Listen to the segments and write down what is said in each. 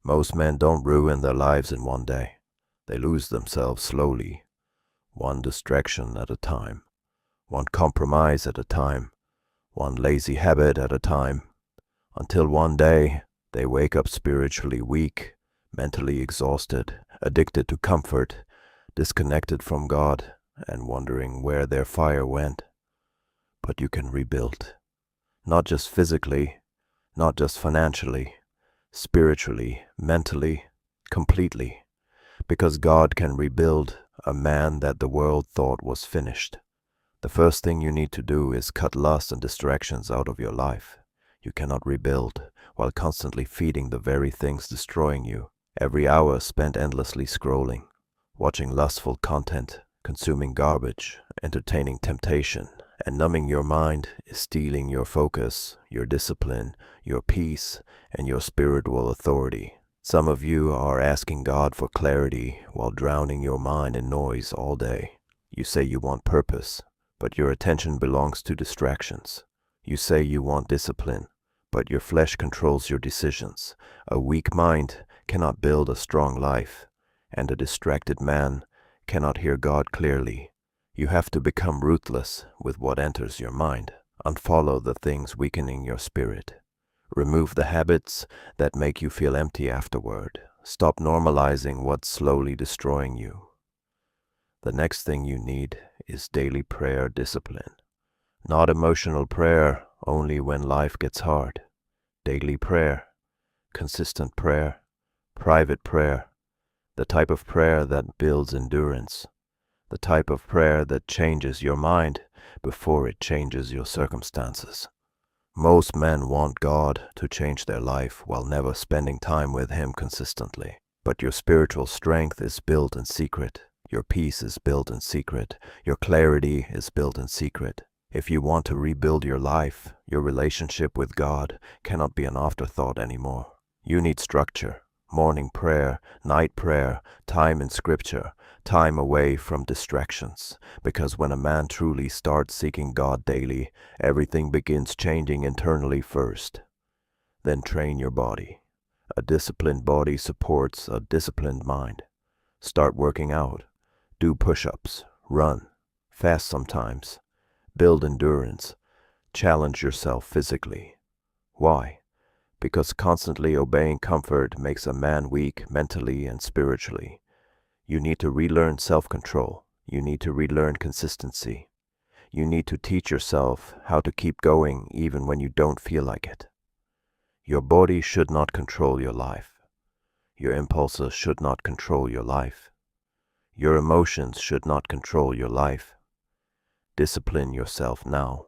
Most men don't ruin their lives in one day. They lose themselves slowly, one distraction at a time, one compromise at a time, one lazy habit at a time, until one day they wake up spiritually weak, mentally exhausted, addicted to comfort, disconnected from God, and wondering where their fire went. But you can rebuild. Not just physically, not just financially, spiritually, mentally, completely. Because God can rebuild a man that the world thought was finished. The first thing you need to do is cut lust and distractions out of your life. You cannot rebuild while constantly feeding the very things destroying you. Every hour spent endlessly scrolling, watching lustful content, consuming garbage, entertaining temptation, and numbing your mind is stealing your focus, your discipline, your peace, and your spiritual authority. Some of you are asking God for clarity while drowning your mind in noise all day. You say you want purpose, but your attention belongs to distractions. You say you want discipline, but your flesh controls your decisions. A weak mind cannot build a strong life, and a distracted man cannot hear God clearly. You have to become ruthless with what enters your mind. Unfollow the things weakening your spirit. Remove the habits that make you feel empty afterward. Stop normalizing what's slowly destroying you. The next thing you need is daily prayer discipline. Not emotional prayer only when life gets hard. Daily prayer, consistent prayer, private prayer, the type of prayer that builds endurance, the type of prayer that changes your mind before it changes your circumstances. Most men want God to change their life while never spending time with Him consistently. But your spiritual strength is built in secret. Your peace is built in secret. Your clarity is built in secret. If you want to rebuild your life, your relationship with God cannot be an afterthought anymore. You need structure, morning prayer, night prayer, time in scripture, time away from distractions. Because when a man truly starts seeking God daily, everything begins changing internally first. Then train your body. A disciplined body supports a disciplined mind. Start working out. Do push-ups, run, fast sometimes. Build endurance. Challenge yourself physically. Why? Because constantly obeying comfort makes a man weak mentally and spiritually. You need to relearn self-control. You need to relearn consistency. You need to teach yourself how to keep going even when you don't feel like it. Your body should not control your life. Your impulses should not control your life. Your emotions should not control your life. Discipline yourself now,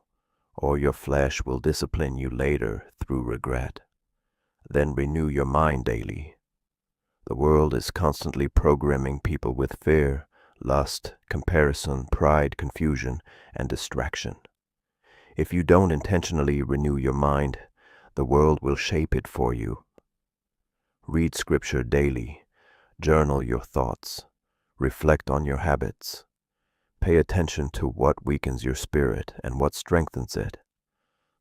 or your flesh will discipline you later through regret. Then renew your mind daily. The world is constantly programming people with fear, lust, comparison, pride, confusion, and distraction. If you don't intentionally renew your mind, the world will shape it for you. Read scripture daily. Journal your thoughts. Reflect on your habits. Pay attention to what weakens your spirit and what strengthens it.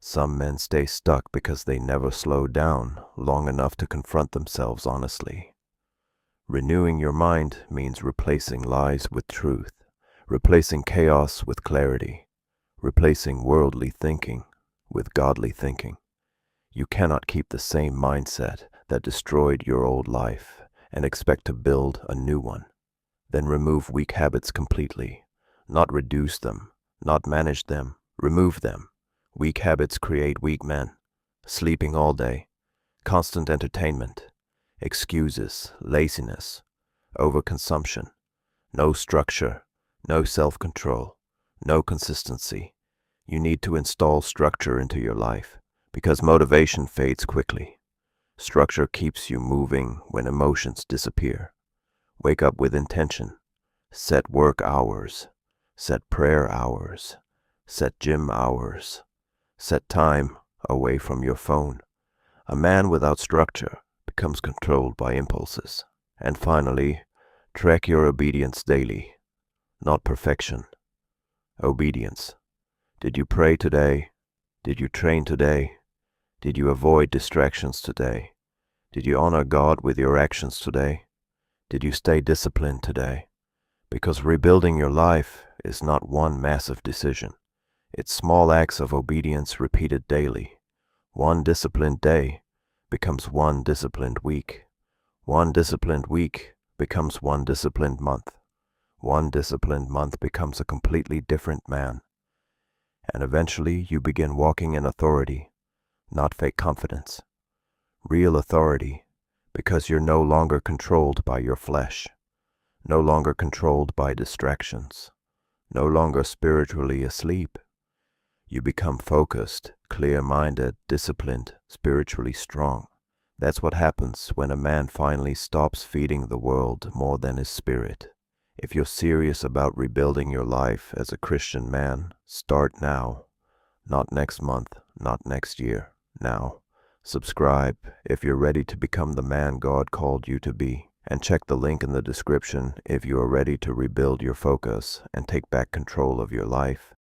Some men stay stuck because they never slow down long enough to confront themselves honestly. Renewing your mind means replacing lies with truth, replacing chaos with clarity, replacing worldly thinking with godly thinking. You cannot keep the same mindset that destroyed your old life and expect to build a new one. Then remove weak habits completely. Not reduce them, not manage them, remove them. Weak habits create weak men. Sleeping all day, constant entertainment, excuses, laziness, overconsumption, no structure, no self-control, no consistency. You need to install structure into your life because motivation fades quickly. Structure keeps you moving when emotions disappear. Wake up with intention. Set work hours. Set prayer hours. Set gym hours. Set time away from your phone. A man without structure becomes controlled by impulses. And finally, track your obedience daily. Not perfection. Obedience. Did you pray today? Did you train today? Did you avoid distractions today? Did you honor God with your actions today? Did you stay disciplined today? Because rebuilding your life is not one massive decision. It's small acts of obedience repeated daily. One disciplined day becomes one disciplined week. One disciplined week becomes one disciplined month. One disciplined month becomes a completely different man. And eventually you begin walking in authority, not fake confidence. Real authority, because you're no longer controlled by your flesh, no longer controlled by distractions, no longer spiritually asleep. You become focused, clear-minded, disciplined, spiritually strong. That's what happens when a man finally stops feeding the world more than his spirit. If you're serious about rebuilding your life as a Christian man, start now. Not next month, not next year, now. Subscribe if you're ready to become the man God called you to be. And check the link in the description if you are ready to rebuild your focus and take back control of your life.